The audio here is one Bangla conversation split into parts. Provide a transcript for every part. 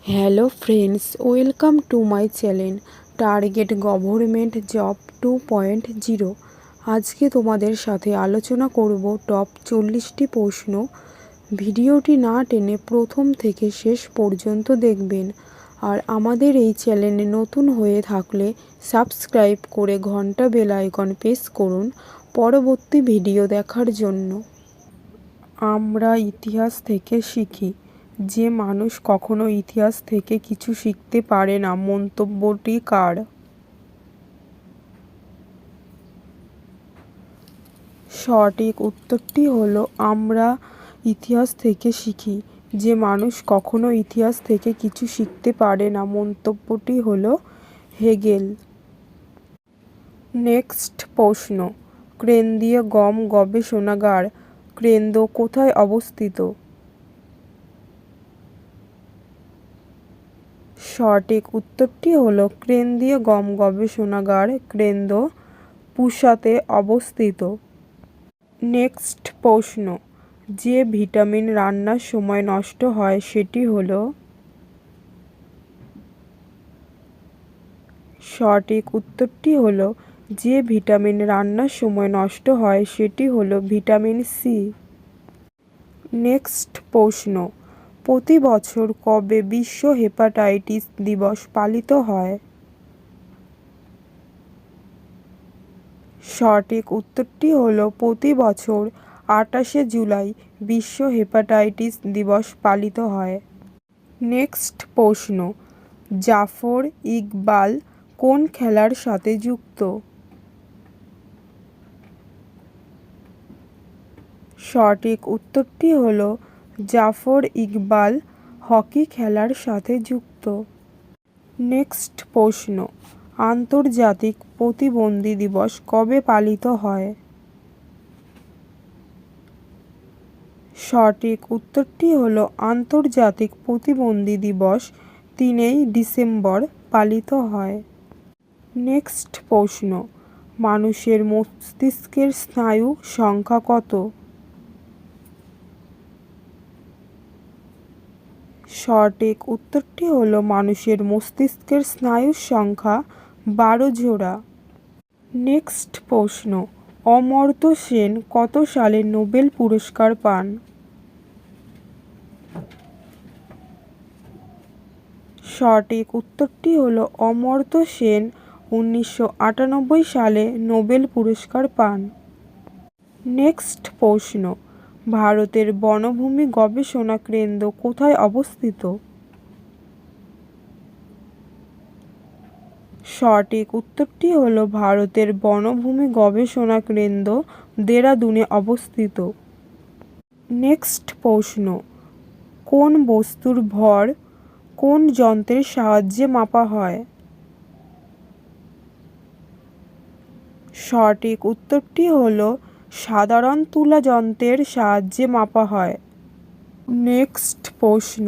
Hello friends, welcome to my channel target government job 2.0। আজকে তোমাদের সাথে আলোচনা করব টপ 40টি প্রশ্ন। ভিডিওটি না টেনে প্রথম থেকে শেষ পর্যন্ত দেখবেন। আর আমাদের এই চ্যানেলে নতুন হয়ে থাকলে সাবস্ক্রাইব করে ঘন্টা বেল আইকন প্রেস করুন পরবর্তী ভিডিও দেখার জন্য। আমরা ইতিহাস থেকে শিখি। যে মানুষ কখনো ইতিহাস থেকে কিছু শিখতে পারে না, মন্তব্যটি কার? সঠিক উত্তরটি হলো আমরা ইতিহাস থেকে শিখি। যে মানুষ কখনো ইতিহাস থেকে কিছু শিখতে পারে না, মন্তব্যটি হলো হেগেল। নেক্সট প্রশ্ন, কেন্দ্রীয় গম গবেষণাগার কেন্দ্র কোথায় অবস্থিত? সঠিক উত্তরটি হলো কেন্দ্রীয় গম গবেষণাগার কেন্দ্র পুসাতে অবস্থিত। নেক্সট প্রশ্ন, যে ভিটামিন রান্নার সময় নষ্ট হয় সেটি হলো? সঠিক উত্তরটি হলো যে ভিটামিন রান্নার সময় নষ্ট হয় সেটি হলো ভিটামিন সি। নেক্সট প্রশ্ন, প্রতি বছর কবে বিশ্ব হেপাটাইটিস দিবস পালিত হয়? সঠিক উত্তরটি হলো প্রতি বছর 28শে জুলাই বিশ্ব হেপাটাইটিস দিবস পালিত হয়। নেক্সট প্রশ্ন, জাফর ইকবাল কোন খেলার সাথে যুক্ত? সঠিক উত্তরটি হলো জাফর ইকবাল হকি খেলার সাথে যুক্ত। নেক্সট প্রশ্ন, আন্তর্জাতিক প্রতিবন্ধী দিবস কবে পালিত হয়? সঠিক উত্তরটি হলো আন্তর্জাতিক প্রতিবন্ধী দিবস 3 ডিসেম্বর পালিত হয়। নেক্সট প্রশ্ন, মানুষের মস্তিষ্কের স্নায়ু সংখ্যা কত? সঠিক উত্তরটি হলো মানুষের মস্তিষ্কের স্নায়ুর সংখ্যা 12 জোড়া। নেক্সট প্রশ্ন, অমর্ত্য সেন কত সালে নোবেল পুরস্কার পান? সঠিক উত্তরটি হলো অমর্ত্য সেন 1998 সালে নোবেল পুরস্কার পান। নেক্সট প্রশ্ন, ভারতের বনভূমি গবেষণা কেন্দ্র কোথায় অবস্থিত? সঠিক উত্তরটি হলো ভারতের বনভূমি গবেষণা কেন্দ্র দেরাদুনে অবস্থিত। নেক্সট প্রশ্ন, কোন বস্তুর ভর কোন যন্ত্রের সাহায্যে মাপা হয়? সঠিক উত্তরটি হলো সাধারণ তুলা যন্ত্রের সাহায্যে মাপা হয়। নেক্সট প্রশ্ন,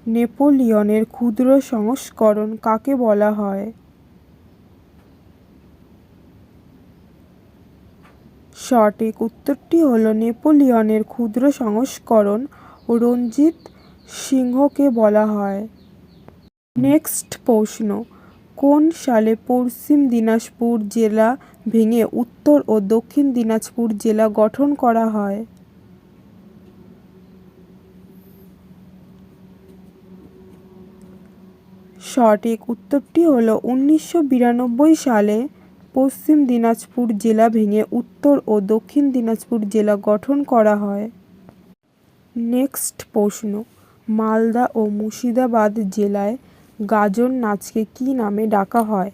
নেপোলিয়নের ক্ষুদ্র সংস্করণ কাকে বলা হয়? সঠিক উত্তরটি হলো নেপোলিয়নের ক্ষুদ্র সংস্করণ রঞ্জিত সিংহকে বলা হয়। নেক্সট প্রশ্ন, কোন সালে পশ্চিম দিনাজপুর জেলা ভেঙে উত্তর ও দক্ষিণ দিনাজপুর জেলা গঠন করা হয়? সঠিক উত্তরটি হলো 1992 সালে পশ্চিম দিনাজপুর জেলা ভেঙে উত্তর ও দক্ষিণ দিনাজপুর জেলা গঠন করা হয়। নেক্সট প্রশ্ন, মালদা ও মুর্শিদাবাদ জেলায় গাজন নাচকে কী নামে ডাকা হয়?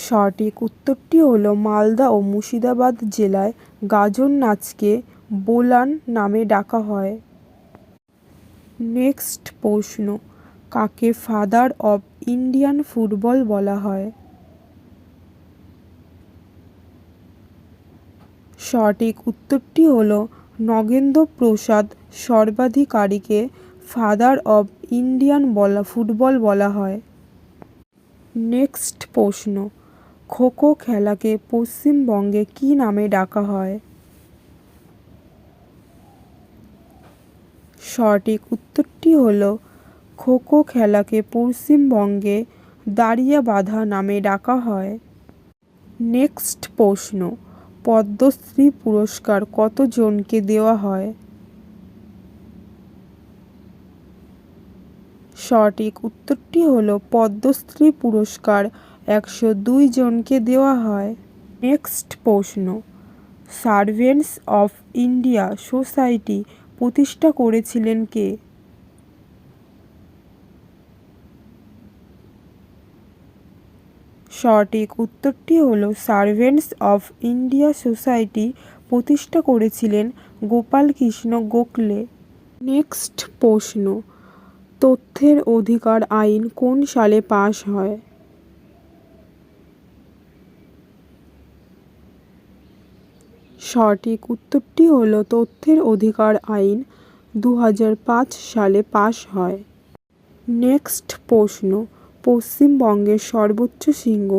সঠিক উত্তরটি হলো মালদা ও মুর্শিদাবাদ জেলায় গাজন নাচকে বোলান নামে ডাকা হয়। নেক্সট প্রশ্ন, কাকে ফাদার অব ইন্ডিয়ান ফুটবল বলা হয়? সঠিক উত্তরটি হলো নগেন্দ্র প্রসাদ সর্বাধিকারীকে ফাদার অব ইন্ডিয়ান ফুটবল বলা হয়। নেক্সট প্রশ্ন, খো খো খেলাকে পশ্চিমবঙ্গে কী নামে ডাকা হয়? সঠিক উত্তরটি হলো খো খো খেলাকে পশ্চিমবঙ্গে দাঁড়িয়া বাঁধা নামে ডাকা হয়। নেক্সট প্রশ্ন, পদ্মশ্রী পুরস্কার কতজনকে দেওয়া হয়? সঠিক উত্তরটি হলো পদ্মশ্রী পুরস্কার 102 জনকে দেওয়া হয়। নেক্সট প্রশ্ন, সার্ভেন্টস অফ ইন্ডিয়া সোসাইটি প্রতিষ্ঠা করেছিলেন কে? সঠিক উত্তরটি হলো সার্ভেন্টস অফ ইন্ডিয়া সোসাইটি প্রতিষ্ঠা করেছিলেন গোপালকৃষ্ণ গোখলে। নেক্সট প্রশ্ন, তথ্যের অধিকার আইন কোন সালে পাস হয়? সঠিক উত্তরটি হলো তথ্যের অধিকার আইন 2005 সালে পাস হয়। নেক্সট প্রশ্ন, পশ্চিমবঙ্গের সর্বোচ্চ শৃঙ্গ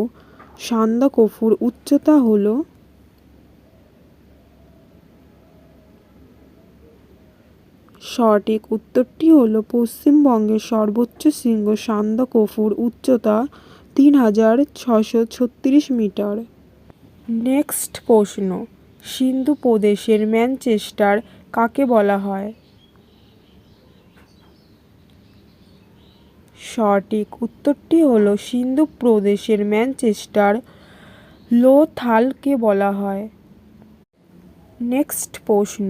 সান্দাকফুর উচ্চতা হলো? সঠিক উত্তরটি হলো পশ্চিমবঙ্গের সর্বোচ্চ শৃঙ্গ সান্দাকফুর উচ্চতা 3636 মিটার। নেক্সট প্রশ্ন, সিন্ধু প্রদেশের ম্যানচেস্টার কাকে বলা হয়? সঠিক উত্তরটি হলো সিন্ধু প্রদেশের ম্যানচেস্টার লোথালকে বলা হয়। নেক্সট প্রশ্ন,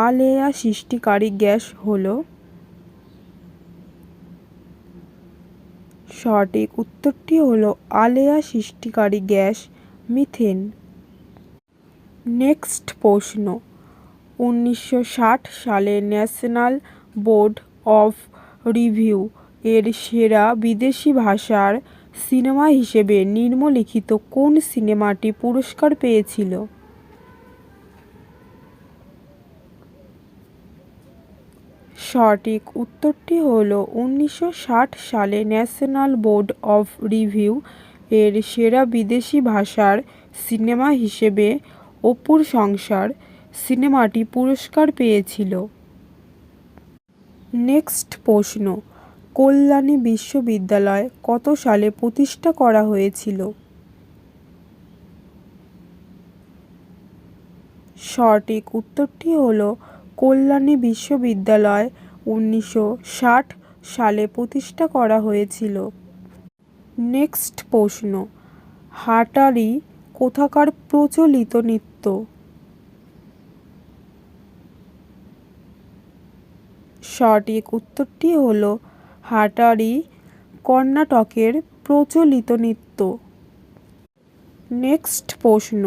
আলেয়া সৃষ্টিকারী গ্যাস হলো? সঠিক উত্তরটি হলো আলেয়া সৃষ্টিকারী গ্যাস মিথেন। নেক্সট প্রশ্ন, 1960 সালে ন্যাশনাল বোর্ড অফ রিভিউ এর সেরা বিদেশি ভাষার সিনেমা হিসেবে নিম্নলিখিত কোন সিনেমাটি পুরস্কার পেয়েছিল? সঠিক উত্তরটি হলো 1960 সালে ন্যাশনাল বোর্ড অফ রিভিউ এর সেরা বিদেশি ভাষার সিনেমা হিসেবে অপুর সংসার সিনেমাটি পুরস্কার পেয়েছিল। নেক্সট প্রশ্ন, কল্যাণী বিশ্ববিদ্যালয় কত সালে প্রতিষ্ঠা করা হয়েছিল? সঠিক উত্তরটি হলো কল্যাণী বিশ্ববিদ্যালয় 1960 সালে প্রতিষ্ঠা করা হয়েছিল। নেক্সট প্রশ্ন, হাটারি কোথাকার প্রচলিত নৃত্য? সঠিক উত্তরটি হলো হাটারি কর্ণাটকের প্রচলিত নৃত্য। নেক্সট প্রশ্ন,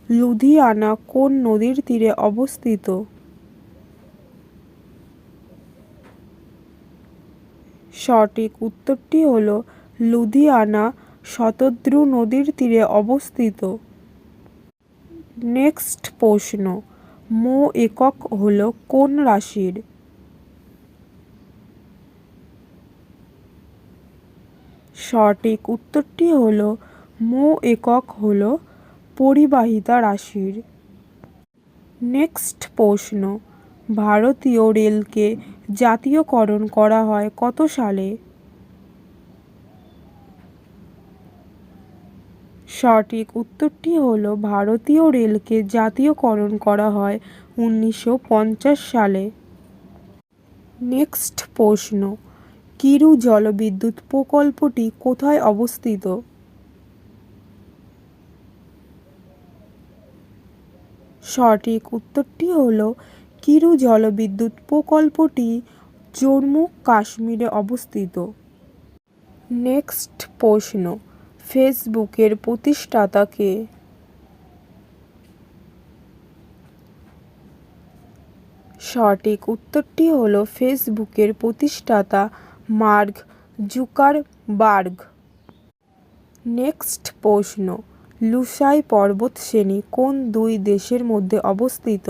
লুধিয়ানা কোন নদীর তীরে অবস্থিত? সঠিক উত্তরটি হলো লুধিয়ানা শতদ্রু নদীর তীরে অবস্থিত। নেক্সট প্রশ্ন, মো একক হলো কোন রাশির? সঠিক উত্তরটি হলো মো একক হলো পরিবাহিতা রাশির। নেক্সট প্রশ্ন, ভারতীয় রেলকে জাতীয়করণ করা হয় কত সালে? সঠিক উত্তরটি হলো ভারতীয় রেলকে জাতীয়করণ করা হয় 1950 সালে। নেক্সট প্রশ্ন, কিরু জলবিদ্যুৎ প্রকল্পটি কোথায় অবস্থিত? সঠিক উত্তরটি হলো কিরু জলবিদ্যুৎ প্রকল্পটি জম্মু কাশ্মীরে অবস্থিত। নেক্সট প্রশ্ন, ফেসবুকের প্রতিষ্ঠাতা কে? সঠিক উত্তরটি হলো ফেসবুকের প্রতিষ্ঠাতা মার্ক জুকারবার্গ। নেক্সট প্রশ্ন, লুসাই পর্বতশ্রেণী কোন দুই দেশের মধ্যে অবস্থিত?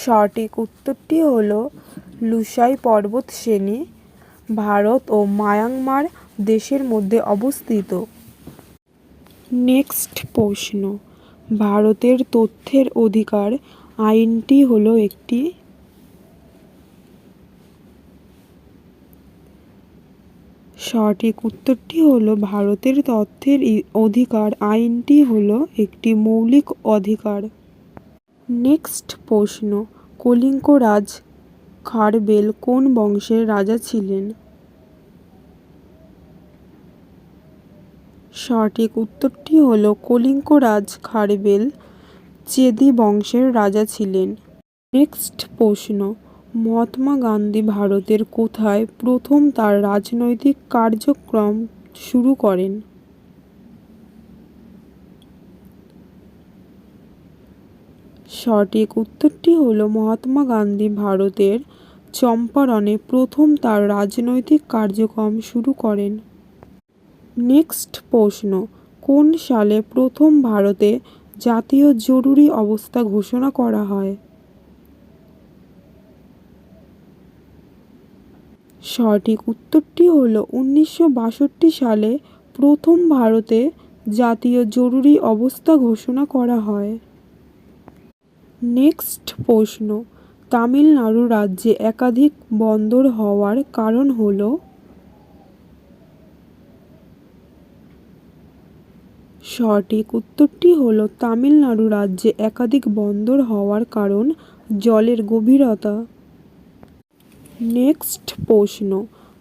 সঠিক উত্তরটি হলো লুসাই পর্বতশ্রেণী ভারত ও মায়ানমার দেশের মধ্যে অবস্থিত। নেক্সট প্রশ্ন, ভারতের তথ্যের অধিকার আইনটি হলো একটি সঠিক উত্তরটি হলো ভারতের তথ্যের অধিকার আইনটি হলো একটি মৌলিক অধিকার। নেক্সট প্রশ্ন, কলিঙ্গ রাজ খারবেল কোন বংশের রাজা ছিলেন? সঠিক উত্তরটি হলো কলিঙ্গ রাজ খারবেল চেদি বংশের রাজা ছিলেন। নেক্সট প্রশ্ন, মহাত্মা গান্ধী ভারতের কোথায় প্রথম তার রাজনৈতিক কার্যক্রম শুরু করেন? সঠিক উত্তরটি হলো মহাত্মা গান্ধী ভারতের চম্পারণে প্রথম তার রাজনৈতিক কার্যক্রম শুরু করেন। নেক্সট প্রশ্ন, কোন সালে প্রথম ভারতে জাতীয় জরুরি অবস্থা ঘোষণা করা হয়? সঠিক উত্তরটি হলো 1962 সালে প্রথম ভারতে জাতীয় জরুরি অবস্থা ঘোষণা করা হয়। নেক্সট প্রশ্ন, তামিলনাড়ু রাজ্যে একাধিক বন্দর হওয়ার কারণ হল? সঠিক উত্তরটি হলো তামিলনাড়ু রাজ্যে একাধিক বন্দর হওয়ার কারণ জলের গভীরতা। নেক্সট প্রশ্ন,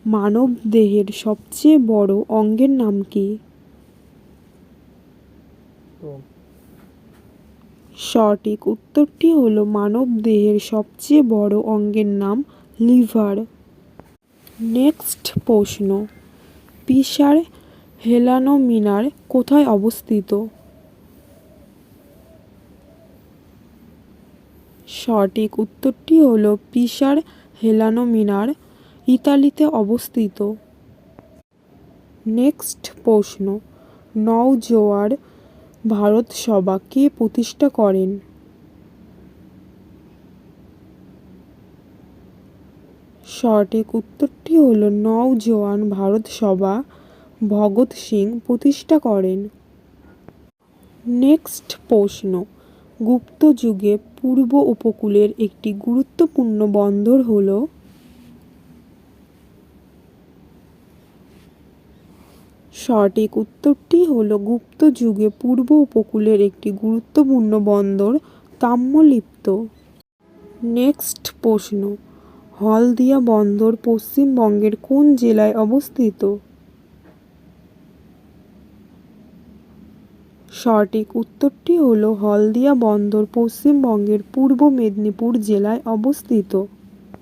মানব দেহের সবচেয়ে বড় অঙ্গের নাম কি? সঠিক উত্তরটি হলো মানব দেহের সবচেয়ে বড় অঙ্গের নাম লিভার। নেক্সট প্রশ্ন, পিসার হেলানো মিনার কোথায় অবস্থিত? সঠিক উত্তরটি হলো পিসার হেলানো মিনার ইতালিতে অবস্থিত। নেক্সট প্রশ্ন, নওজোয়ার ভারত সভা কে প্রতিষ্ঠা করেন? সঠিক উত্তরটি হলো নওজোয়ান ভারত সভা ভগৎ সিং প্রতিষ্ঠা করেন। নেক্সট প্রশ্ন, গুপ্ত যুগে পূর্ব উপকূলের একটি গুরুত্বপূর্ণ বন্দর হল? সঠিক উত্তরটি হলো গুপ্ত যুগে পূর্ব উপকূলের একটি গুরুত্বপূর্ণ বন্দর তাম্রলিপ্ত। নেক্সট প্রশ্ন, হলদিয়া বন্দর পশ্চিমবঙ্গের কোন জেলায় অবস্থিত? সঠিক উত্তরটি হলো হলদিয়া বন্দর পশ্চিমবঙ্গের পূর্ব মেদিনীপুর জেলায় অবস্থিত।